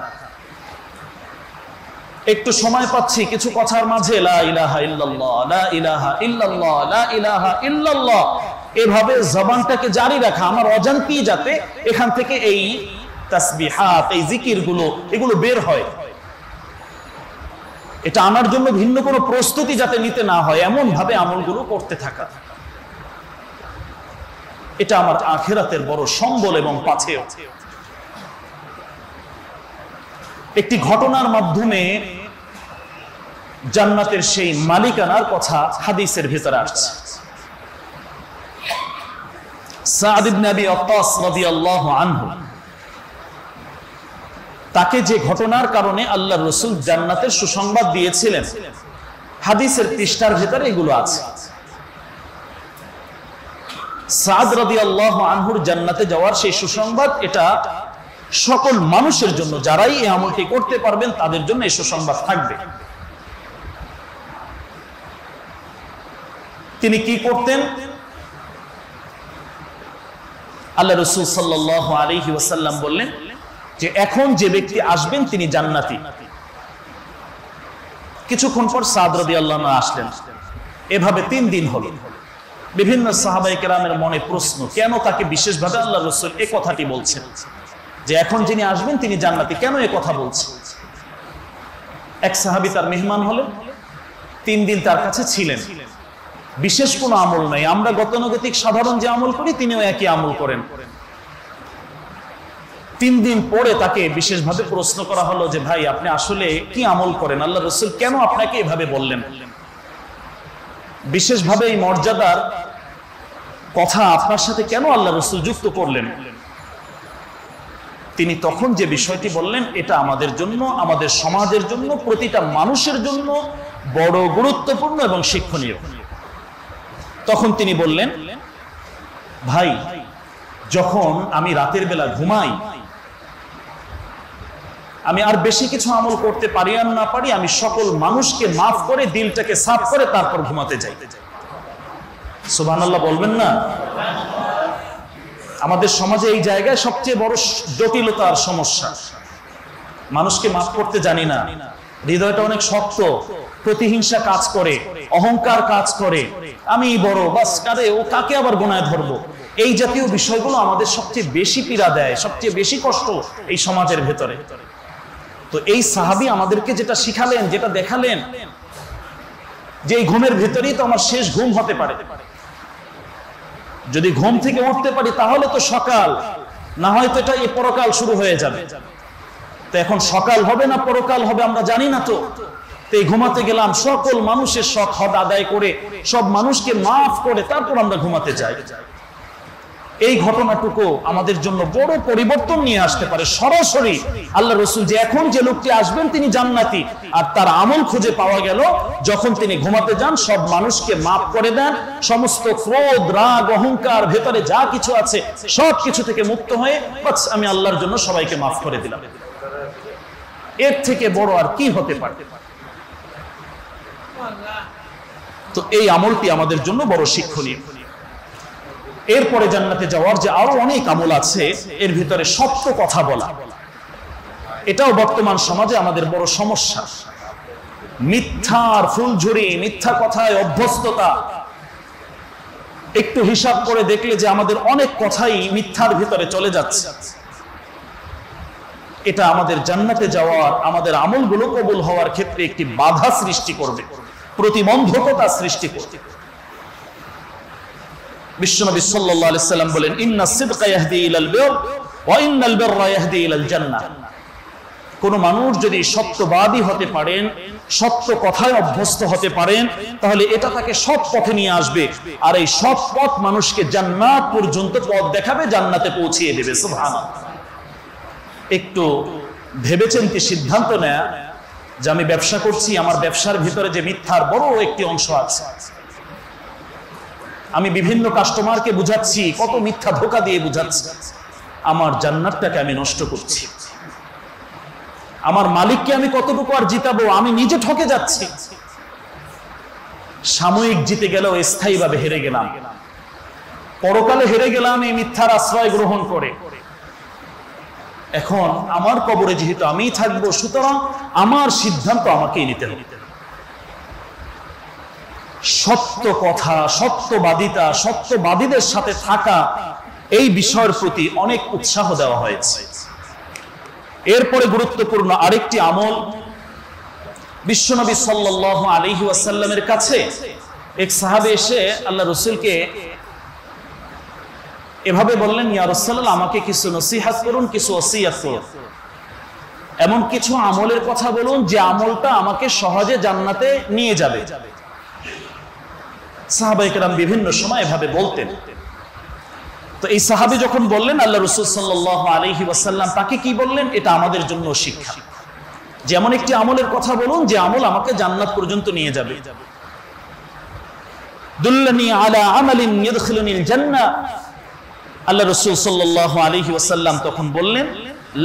Speaker 1: একটু সময় পাচ্ছি কিছু কথার মাঝে লা ইলাহা ইল্লাল্লাহ, লা ইলাহা ইল্লাল্লাহ, লা ইলাহা ইল্লাল্লাহ, এভাবে জবানটাকে জারি রাখা। আমার অজান্তেই যাতে এখান থেকে এই তাসবিহাত, এই জিকিরগুলো এগুলো বের হয়। এটা আমার জন্য ভিন্ন কোনো প্রস্তুতি যাতে নিতে না হয়, এমন ভাবে আমলগুলো করতে থাকা। এটা আমার আখিরাতের বড় সম্বল এবং পাথেয়। একটি ঘটনার মাধ্যমে জান্নাতের সেই মালিকানার কথা হাদিসের ভিতরে আসছে। সাদ ইবনে আবি ওয়াক্কাস রাদিয়াল্লাহু আনহু, তাকে যে ঘটনার কারণে আল্লাহর রাসূল জান্নাতের সুসংবাদ দিয়েছিলেন, হাদিসের পৃষ্ঠার ভিতরে এগুলো আছে। সাদ রাদিয়াল্লাহু আনহুর জান্নাতে যাওয়ার সেই সুসংবাদ, এটা সকল মানুষের জন্য, যারাই এই আমলটি করতে পারবেন তাদের জন্য এই সুসংবাদ থাকবে। তিনি কি করতেন? আল্লাহ রাসূল সাল্লাল্লাহু আলাইহি ওয়াসাল্লাম বললেন যে এখন যে ব্যক্তি আসবেন তিনি জান্নাতি। কিছুক্ষণ পর সাদ রাদিয়াল্লাহু আনহু আসলেন। এভাবে 3 দিন হলো। বিভিন্ন সাহাবায়ে কেরামের মনে প্রশ্ন, কেন তাকে বিশেষভাবে আল্লাহ রাসূল এই কথাটি বলছেন যে এখন যিনি আসবেন তিনি জান্নাতি, কেন এই কথা বলছেন? এক সাহাবী তার মেহমান হলেন, 3 দিন তার কাছে ছিলেন, বিশেষ কোনো আমল নাই, আমরা গতানুগতিক সাধারণ যে আমল করি তিনিও একই আমল করেন। 3 দিন পরে তাকে বিশেষভাবে প্রশ্ন করা হলো যে ভাই আপনি আসলে কি আমল করেন, আল্লাহ রাসূল কেন আপনাকে এভাবে বললেন, বিশেষভাবে এই মর্যাদার কথা আপনার সাথে কেন আল্লাহ রাসূল যুক্ত করলেন? তিনি তখন যে বিষয়টি বললেন, এটা আমাদের জন্য, আমাদের সমাজের জন্য, প্রতিটা মানুষের জন্য বড় গুরুত্বপূর্ণ এবং শিক্ষণীয়। তখন তিনি বললেন, ভাই যখন আমি রাতের বেলা ঘুমাই, আমি আর বেশি কিছু আমল করতে পারি আর না পারি, আমি সকল মানুষকে মাফ করে দিলটাকে সাফ করে তারপর ঘুমাতে যাই। সুবহানাল্লাহ বলবেন না? আমাদের সমাজে এই জায়গায় সবচেয়ে বড় জটিলতা আর সমস্যা, মানুষকে মাফ করতে জানি না, হৃদয়টা অনেক শক্ত, প্রতিহিংসা কাজ করে, অহংকার কাজ করে, আমি বড়, বাস কারে ও কাকে আবার গোনায় ধরবো, এই জাতীয় বিষয়গুলো আমাদের সবচেয়ে বেশি পীড়া দেয়, সবচেয়ে বেশি কষ্ট এই সমাজের ভেতরে। তো এই সাহাবী আমাদেরকে যেটা শিখালেন, যেটা দেখালেন, যে এই ঘুমের ভেতরেই তো আমার শেষ ঘুম হতে পারে, যদি ঘুম থেকে উঠতে পারি তাহলে তো সকাল, না হয়তো এটা এই পরকাল শুরু হয়ে যাবে। তো এখন সকাল হবে না পরকাল হবে আমরা জানি না, তো এই ঘুমাতে গেলাম, সকল মানুষের শখ হদ আদায় করে, সব মানুষকে মাফ করে তারপর আমরা ঘুমাতে যাই। এই ঘটনাটুকু আমাদের জন্য বড় পরিবর্তন নিয়ে আসতে পারে। সরাসরি আল্লাহ রাসূল যে এখন যে লোকটি আসবেন তিনি জান্নাতি, আর তার আমল খুঁজে পাওয়া গেল যখন তিনি ঘুমাতে যান, সব মানুষকে মাফ করে দেন, সমস্ত ক্রোধ, রাগ, অহংকার ভেতরে যা কিছু আছে সব কিছু থেকে মুক্ত হয়ে বাস আমি আল্লাহর জন্য সবাইকে মাফ করে দিলাম। এর থেকে বড় আর কি হতে পারে? তো এই আমলটি আমাদের জন্য বড় শিক্ষণীয়। এরপরে জান্নাতে যাওয়ার যে আরো অনেক আমল আছে, এর ভিতরে সত্য কথা বলা, এটাও বর্তমান সমাজে আমাদের বড় সমস্যা। মিথ্যার ফুলঝুরি, মিথ্যা কথায় অভ্যস্ততা, একটু হিসাব করে দেখলে যে আমাদের অনেক কথাই মিথ্যার ভিতরে চলে যাচ্ছে। এটা আমাদের জান্নাতে যাওয়ার, আমাদের আমলগুলো কবুল হওয়ার ক্ষেত্রে একটি বাধা সৃষ্টি করবে, প্রতিবন্ধকতা সৃষ্টি করবে। বিশ্বনবী সাল্লাল্লাহু আলাইহি সাল্লাম বলেন, ইন্নাস সিদকা ইয়াহদি ইলাল বির ওয়া ইন্নাল বিররা ইয়াহদি ইলাল জান্নাহ। কোন মানুষ যদি সত্যবাদী হতে পারেন, সত্য কথায় অভ্যস্ত হতে পারেন, তাহলে এটা তাকে সৎ পথে নিয়ে আসবে, আর এই সৎ পথ মানুষকে জান্নাত পর্যন্ত পথ দেখাবে, জান্নাতে পৌঁছিয়ে দেবে। সুবহানাল্লাহ। একটু ভেবেচিন্তে সিদ্ধান্ত নেয়া যে আমি ব্যবসা করছি, আমার ব্যবসার ভিতরে যে মিথ্যার বড় একটি অংশ আছে, আমি বিভিন্ন কাস্টমারকে বুঝাচ্ছি, কত মিথ্যা ধোঁকা দিয়ে বুঝাচ্ছি, আমার জান্নাতটাকে আমি নষ্ট করছি, আমার মালিককে আমি কতটুকু আর জিতাবো, আমি নিজে ঠকে যাচ্ছি। সাময়িক জিতে গেলেও স্থায়ীভাবে হেরে গেলাম, পরকালে হেরে গেলাম এই মিথ্যার আশ্রয় গ্রহণ করে। এখন আমার কবরে যেহেতু আমিই থাকবো, সুতরাং আমার সিদ্ধান্ত আমাকেই নিতে হবে। সত্য কথা, সত্যবাদিতা, সত্যবাদীদের সাথে থাকা, এই বিষয়ের প্রতি অনেক উৎসাহ দেওয়া হয়েছে। এরপরে গুরুত্বপূর্ণ আরেকটি আমল, বিশ্বনবী সাল্লাল্লাহু আলাইহি ওয়াসাল্লামের কাছে এক সাহাবী এসে আল্লাহ রাসূলকে এভাবে বললেন, ইয়া রাসূলুল্লাহ, আমাকে কিছু নসিহত করুন, কিছু ওসিয়ত করুন, এমন কিছু আমলের কথা বলুন যে আমলটা আমাকে সহজে জান্নাতে নিয়ে যাবে। সাহাবায়ে কেরাম বিভিন্ন সময় এভাবে বলতেন। তো এই সাহাবী যখন বললেন, আল্লাহ রাসূল সাল্লাল্লাহু আলাইহি ওয়াসাল্লাম তাকে কি বললেন, এটা আমাদের জন্য শিক্ষা। যেমন একটি আমলের কথা বলুন যে আমল আমাকে জান্নাত পর্যন্ত নিয়ে যাবে। দুল্লানি আলা আমালিন ইয়াদখিলুনিল জান্নাহ। আল্লাহ রাসূল সাল্লাল্লাহু আলাইহি ওয়াসাল্লাম তখন বললেন,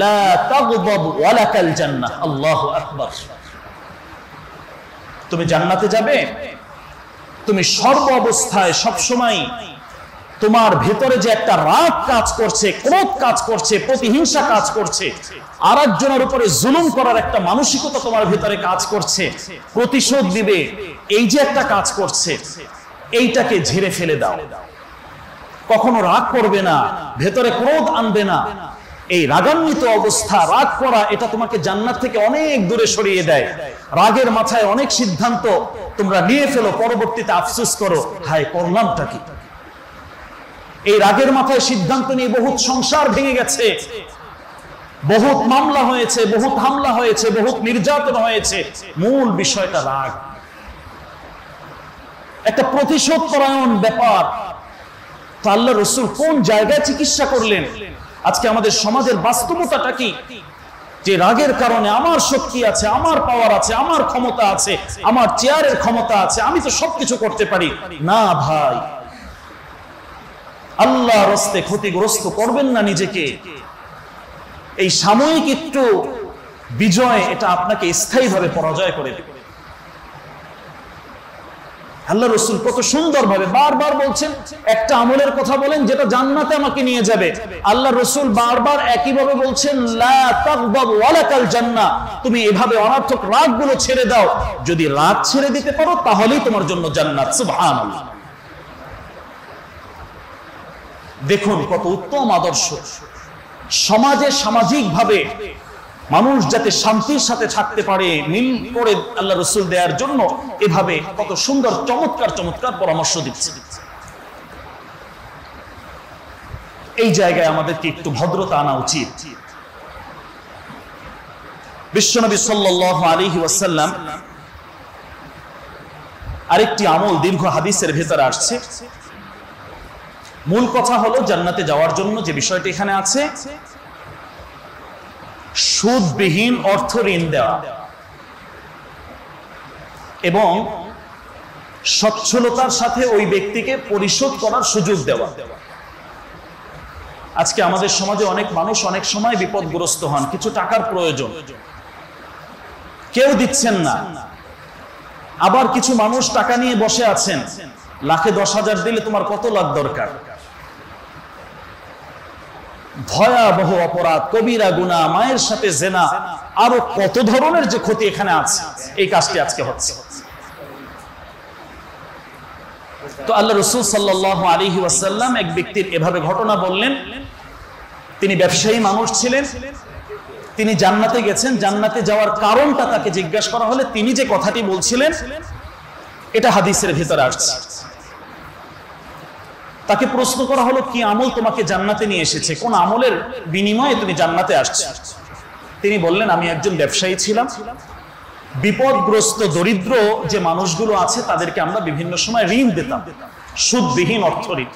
Speaker 1: লা তাগদাব ওয়ালাকাল জান্নাহ। আল্লাহু আকবার। তুমি জান্নাতে যাবে, তুমি সর্ব অবস্থায় সবসময় তোমার ভেতরে যে একটা রাগ কাজ করছে, ক্রোধ কাজ করছে, প্রতিহিংসা কাজ করছে, আর একজনের উপরে জুলুম করার একটা মানসিকতা তোমার ভেতরে কাজ করছে, প্রতিশোধ দিবে, এই যে একটা কাজ করছে, এইটাকে ঝেড়ে ফেলে দাও। কখনো রাগ করবে না, ভেতরে ক্রোধ আনবে না। এই রাগান্বিত অবস্থা, রাগ করা, এটা তোমাকে জান্নাত থেকে অনেক দূরে সরিয়ে দেয়। রাগের মাথায় অনেক সিদ্ধান্ত তোমরা নিয়ে ফেলো, পরবর্তীতে আফসোস করো, হায় করলামটা কি। এই রাগের মাথায় সিদ্ধান্ত নিয়ে বহুত সংসার ভেঙে গেছে, বহুত মামলা হয়েছে, বহুত হামলা হয়েছে, বহুত নির্যাতন হয়েছে। মূল বিষয়টা রাগ, একটা প্রতিশোধ পরায়ণ ব্যাপার। তো আল্লাহ রাসূল কোন জায়গায় চিকিৎসা করলেন? আজকে আমাদের সমাজের বাস্তবতাটা কি? যে রাগের কারণে আমার শক্তি আছে, আমার পাওয়ার আছে, আমার ক্ষমতা আছে, আমার চেয়ারের ক্ষমতা আছে, আমি তো সবকিছু করতে পারি। না ভাই, আল্লাহর রাস্তে ক্ষতিগ্রস্ত করবেন না নিজেকে। এই সাময়িক একটু বিজয়, এটা আপনাকে স্থায়ীভাবে পরাজয় করে দেবে। আল্লাহ রাসূল কত সুন্দরভাবে বারবার বলছেন, একটা আমলের কথা বলেন যেটা জান্নাতে আমাকে নিয়ে যাবে। আল্লাহ রাসূল বারবার একইভাবে বলছেন, লা তাগদাব ওয়ালাকাল জান্নাহ, তুমি এভাবে অনর্থক রাগগুলো ছেড়ে দাও। যদি রাগ ছেড়ে দিতে পারো তাহলেই তোমার জন্য জান্নাত। সুবহানাল্লাহ। দেখুন কত উত্তম আদর্শ। সমাজে সামাজিকভাবে মানুষ যাতে শান্তির সাথে থাকতে পারে, মিল করে আল্লাহ রাসূল দেওয়ার জন্য এভাবে কত সুন্দর চমৎকার চমৎকার পরামর্শ দিচ্ছে। এই জায়গায় আমাদেরকে একটু ভদ্রতা আনা উচিত। বিশ্বনবী সাল্লাল্লাহু আলাইহি ওয়াসাল্লাম আরেকটি আমল দীর্ঘ হাদিসের ভেতরে আসছে। মূল কথা হলো জান্নাতে যাওয়ার জন্য যে বিষয়টি এখানে আছে, সুদবিহীন অর্থ ঋণ দেওয়া এবং সচ্ছলতার সাথে ওই ব্যক্তিকে পরিশোধ করার সুযোগ দেওয়া। আজকে আমাদের সমাজে অনেক মানুষ অনেক সময় বিপদগ্রস্ত হন, কিছু টাকার প্রয়োজন, কেউ দিচ্ছেন না। আবার কিছু মানুষ টাকা নিয়ে বসে আছেন, লাখে 10,000 দিলে তোমার কত লাখ দরকার। ভয়াবহ অপরাধ, কবিরা গুনাহ, মায়ের সাথে জেনা, আরো কত ধরনের যে ক্ষতি এখানে আছে, এই কাজটি আজকে হচ্ছে। তো আল্লাহ রাসূল সাল্লাল্লাহু আলাইহি ওয়াসাল্লাম এক ব্যক্তির এভাবে ঘটনা বললেন। তিনি ব্যবসায়ী মানুষ ছিলেন, তিনি জান্নাতে গেছেন। জান্নাতে যাওয়ার কারণটা তাকে জিজ্ঞাসা করা হলে তিনি যে কথাটি বলছিলেন এটা হাদিসের ভিতরে আসছে। তাকে প্রশ্ন করা হলো, কি আমল তোমাকে জান্নাতে নিয়ে এসেছে, কোন আমলের বিনিময়ে তুমি জান্নাতে আসছো? তিনি বললেন, আমি একজন ব্যবসায়ী ছিলাম, বিপদগ্রস্ত দরিদ্র যে মানুষগুলো আছে তাদেরকে আমরা বিভিন্ন সময় ঋণ দিতাম, সুদবিহীন অর্থ ঋণ,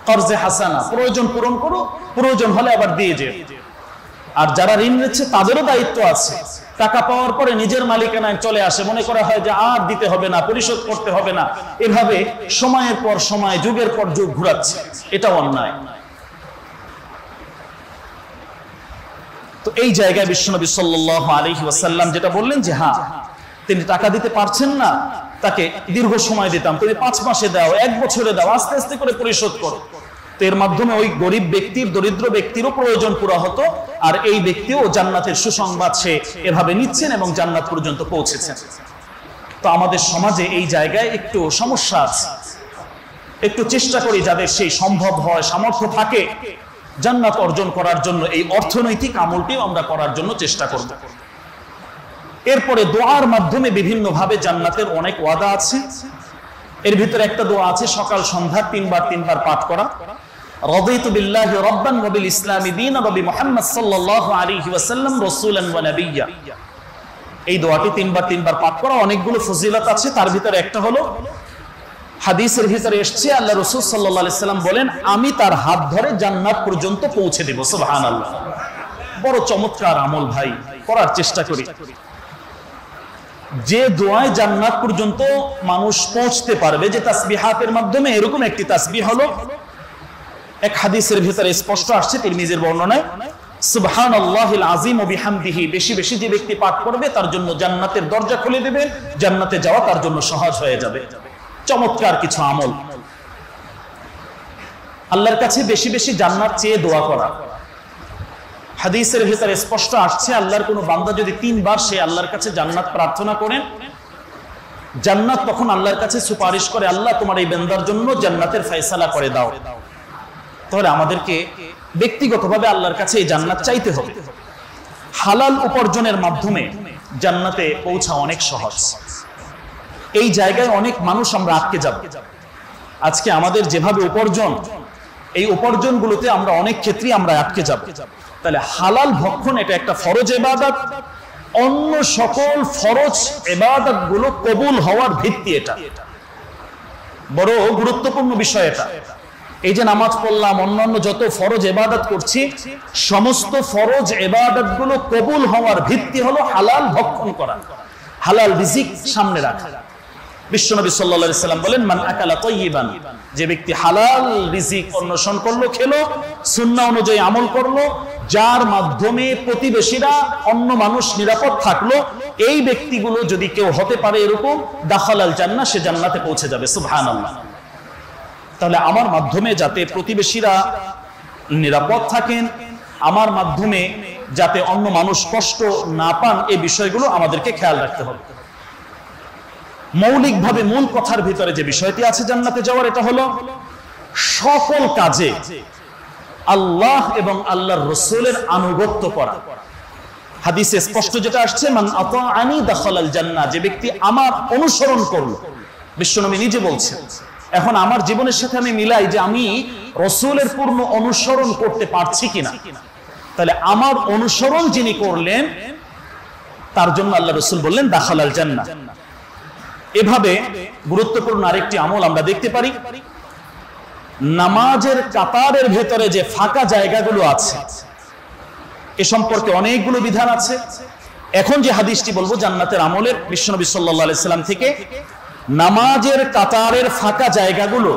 Speaker 1: কর্জে হাসানা, প্রয়োজন পূরণ করো, প্রয়োজন হলে আবার দিয়ে যে। আর যারা ঋণ নিচ্ছে তাদেরও দায়িত্ব আছে, টাকা পাওয়ার পরে নিজের মালিকানায় চলে আসে, মনে করা হয় যে আর দিতে হবে না, পরিশোধ করতে হবে না। এভাবে সময়ের পর সময়, যুগের পর যুগ ঘুরাচ্ছে, এটা অন্যায়। তো এই জায়গায় বিশ্বনবী সাল্লাল্লাহু আলাইহি ওয়াসাল্লাম যেটা বললেন যে হ্যাঁ, তিনি টাকা দিতে পারছেন না, তাকে দীর্ঘ সময় দিতাম, তুমি 5 মাসে দাও, 1 বছরে দাও, আস্তে আস্তে করে পরিশোধ করো। তো এর মাধ্যমে ওই গরিব ব্যক্তির, দরিদ্র ব্যক্তিরও প্রয়োজন পুরা হতো, আর এই ব্যক্তিও জান্নাতের সুসংবাদ সে এভাবে নিচ্ছেন এবং জান্নাত পর্যন্ত পৌঁছেছেন। তো আমাদের সমাজে এই জায়গায় একটু সমস্যা আছে। একটু চেষ্টা করি যাদের সেই সম্ভব হয়, সামর্থ্য থাকে জান্নাত অর্জন করার জন্য, এই অর্থনৈতিক আমলটিও আমরা করার জন্য চেষ্টা করব। এরপরে দোয়ার মাধ্যমে বিভিন্ন ভাবে জান্নাতের অনেক ওয়াদা আছে। এর ভিতরে একটা দোয়া আছে সকাল সন্ধ্যা 3 বার পাঠ করা, রাদিতু বিল্লাহি রাব্বান ওয়া বিল ইসলামি দীনান ওয়া বিমুহাম্মদ সাল্লাল্লাহু আলাইহি ওয়াসাল্লাম রাসূলান ওয়া নাবিয়্যা। এই দোয়াটি 3 বার পাঠ করা অনেকগুলো ফজিলত আছে। তার ভিতরে একটা হলো, হাদিসের ভিতরে এসেছে আল্লাহ রাসূল সাল্লাল্লাহু আলাইহি ওয়াসাল্লাম বলেন, আমি তার হাত ধরে জান্নাত পর্যন্ত পৌঁছে দেব। সুবহানাল্লাহ, বড় চমৎকার আমল ভাই, করার চেষ্টা করি। যে দোয়ায় জান্নাত পর্যন্ত মানুষ পৌঁছতে পারবে, যে তাসবিহাতের মাধ্যমে, এরকম একটি তাসবিহ হলো, এক হাদিসের ভিতরে স্পষ্ট আসছে তিরমিজির বর্ণনায়, সুবহানাল্লাহিল আযীম ওয়া বিহামদিহি, বেশি বেশি যে ব্যক্তি পাঠ করবে তার জন্য জান্নাতের দরজা খুলে দেবে, জান্নাতে যাওয়া তার জন্য সহজ হয়ে যাবে। চমৎকার কিছু আমল। আল্লাহর কাছে বেশি বেশি জান্নাত চেয়ে দোয়া করা। হাদিসের ভিতরে স্পষ্ট আসছে, আল্লাহর কোনো বান্দা যদি 3 বার সে আল্লাহর কাছে জান্নাত প্রার্থনা করেন, জান্নাত তখন আল্লাহর কাছে সুপারিশ করে, আল্লাহ তোমার এই বান্দার জন্য জান্নাতের ফয়সালা করে দাও। তাহলে আমাদেরকে ব্যক্তিগতভাবে আল্লাহর কাছে এই জান্নাত চাইতে হবে। হালাল উপার্জনের মাধ্যমে জান্নাতে পৌঁছা অনেক সহজ। এই জায়গায় অনেক মানুষ আমরা আটকে যাব। আজকে আমাদের যেভাবে উপার্জন, এই উপার্জনগুলোতে আমরা অনেক ক্ষেত্রে আমরা আটকে যাব। তাহলে হালাল ভক্ষণ এটা একটা ফরজ ইবাদত, অন্য সকল ফরজ ইবাদত গুলো কবুল হওয়ার ভিত্তি। এটা বড় গুরুত্বপূর্ণ বিষয়। এটা এই যে নামাজ পড়লাম, অন্যান্য যত ফরজ ইবাদত করছি, সমস্ত ফরজ ইবাদত গুলো কবুল হওয়ার ভিত্তি হলো হালাল ভক্ষণ করা, হালাল রিজিক সামনে রাখা। বিশ্বনবী সাল্লাল্লাহু আলাইহি সাল্লাম বলেন, মান আকালা তাইয়িবান, যে ব্যক্তি হালাল রিজিক অন্বেষণ করলো, খেলো, সুন্নাহ অনুযায়ী আমল করলো, যার মাধ্যমে প্রতিবেশীরা, অন্য মানুষ নিরাপদ থাকলো, এই ব্যক্তিগুলো যদি কেউ হতে পারে এরকম, দাখালাল জান্নাহ, সে জান্নাতে পৌঁছে যাবে। সুবহানাল্লাহ। তাহলে আমার মাধ্যমে যাতে প্রতিবেশীরা নিরাপদ থাকেন, আমার মাধ্যমে যাতে অন্য মানুষ কষ্ট না পান, এই বিষয়গুলো আমাদেরকে খেয়াল রাখতে হবে। মৌলিকভাবে মূল কথার ভিতরে যে বিষয়টি আছে জান্নাতে যাওয়ার, এটা হলো সকল কাজে আল্লাহ এবং আল্লাহর রাসূলের আনুগত্য করা। হাদিসে স্পষ্ট যেটা আসছে, মান আতাআনি দাখালাল জান্নাহ, যে ব্যক্তি আমার অনুসরণ করলো, বিশ্বনবী নিজে বলছেন। এখন আমার জীবনের সাথে আমি মিলাই যে আমি রাসূলের পূর্ণ অনুসরণ করতে পারছি কিনা। তাহলে আমার অনুসরণ যিনি করলেন, তার জন্য আল্লাহ রাসূল বললেন দাখালাল জান্নাহ। এভাবে গুরুত্বপূর্ণ আরেকটি আমল আমরা দেখতে পারি, নামাজের কাতারের ভেতরে যে ফাঁকা জায়গাগুলো আছে, এ সম্পর্কে অনেকগুলো বিধান আছে। এখন যে হাদিসটি বলবো জান্নাতের আমলের, বিশ্বনবী সাল্লাল্লাহু আলাইহি সাল্লাম থেকে, নামাজের কাতারের ফাঁকা জায়গাগুলো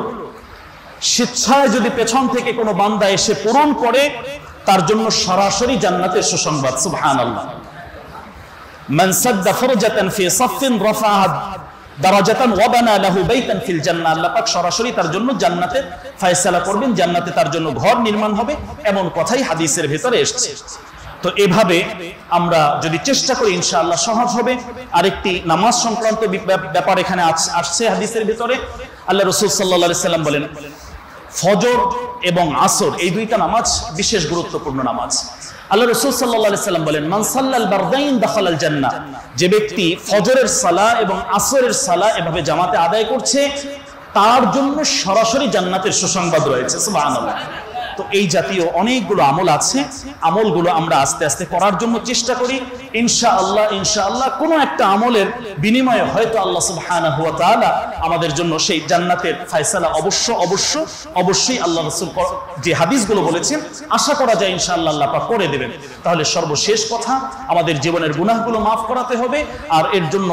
Speaker 1: স্বেচ্ছায় যদি পেছন থেকে কোনো বান্দা এসে পূরণ করে, তার জন্য সরাসরি জান্নাতের সুসংবাদ। সুবহানাল্লাহ। মান সাদ্দা ফুরজাতান ফি সাফফিন রাফাআ দারাজাতান ওয়া বানা লাহু বাইতান ফিল জান্নাহ, আল্লাহ পাক সরাসরি তার জন্য জান্নাতের ফয়সালা করবেন, জান্নাতে তার জন্য ঘর নির্মাণ হবে, এমন কথাই হাদিসের ভিতরে এসেছে। তো এভাবে আমরা যদি চেষ্টা করি ইনশাআল্লাহ সহজ হবে। আরেকটি নামাজ সংক্রান্ত ব্যাপার এখানে আসছে হাদিসের ভিতরে। আল্লাহ রাসূল সাল্লাল্লাহু আলাইহি সাল্লাম বলেন, ফজর এবং আসর এই দুইটা নামাজ বিশেষ গুরুত্বপূর্ণ নামাজ। আল্লাহ রাসূল সাল্লাল্লাহু আলাইহি সাল্লাম বলেন, মান সাল্লাল বারদাইন দাখালাল জান্নাহ, যে ব্যক্তি ফজরের সালাহ এবং আসরের সালাহ এভাবে জামাতে আদায় করছে, তার জন্য সরাসরি জান্নাতের সুসংবাদ রয়েছে। সুবহানাল্লাহ। তো এই জাতীয় অনেকগুলো আমল আছে, আমলগুলো আমরা আস্তে আস্তে করার জন্য চেষ্টা করি। ইনশাআল্লাহ ইনশাআল্লাহ কোনো একটা আমলের বিনিময়ে হয়তো আল্লাহ সুবহানাহু ওয়া তাআলা আমাদের জন্য সেই জান্নাতের ফয়সালা অবশ্যই আল্লাহ রাসূল যে হাদিসগুলো বলেছেন, আশা করা যায় ইনশাআল্লাহ আল্লাহ পাক করে দেবেন। তাহলে সর্বশেষ কথা, আমাদের জীবনের গুনাহগুলো মাফ করাতে হবে, আর এর জন্য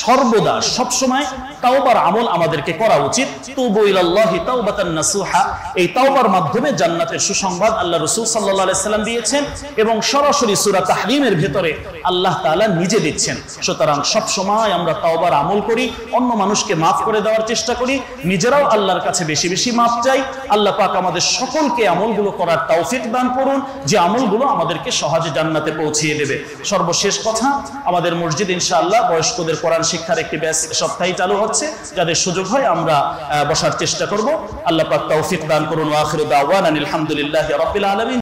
Speaker 1: সর্বদা সবসময় তাওবার আমল আমাদেরকে করা উচিত। তুবু ইলাল্লাহি তাওবাতান নাসুহা, এই তাওবার মাধ্যমে জান্নাতের সুসংবাদ আল্লাহ রাসূল সাল্লাল্লাহু আলাইহি সাল্লাম দিয়েছেন এবং সরাসরি সূরা তাহরিমের ভিতরে আল্লাহ তাআলা নিজে দিচ্ছেন। সুতরাং সব সময় আমরা তাওবার আমল করি, অন্য মানুষকে maaf করে দেওয়ার চেষ্টা করি, নিজেরাও আল্লাহর কাছে বেশি বেশি maaf চাই। আল্লাহ পাক আমাদের সকলকে আমলগুলো করার তৌফিক দান করুন, যে আমলগুলো আমাদেরকে সহজে জান্নাতে পৌঁছিয়ে দেবে। সর্বশেষ কথা, আমাদের মসজিদ ইনশাআল্লাহ বয়স্কদের কোরআন শিক্ষার একটি ব্যাচ সপ্তাহে চালু হচ্ছে, যাদের সুযোগ হয় আমরা বসার চেষ্টা করব। আল্লাহ পাক তৌফিক দান করুন। ওয়া আখিরু দাওয়ানা আলহামদুলিল্লাহি রাব্বিল আলামিন।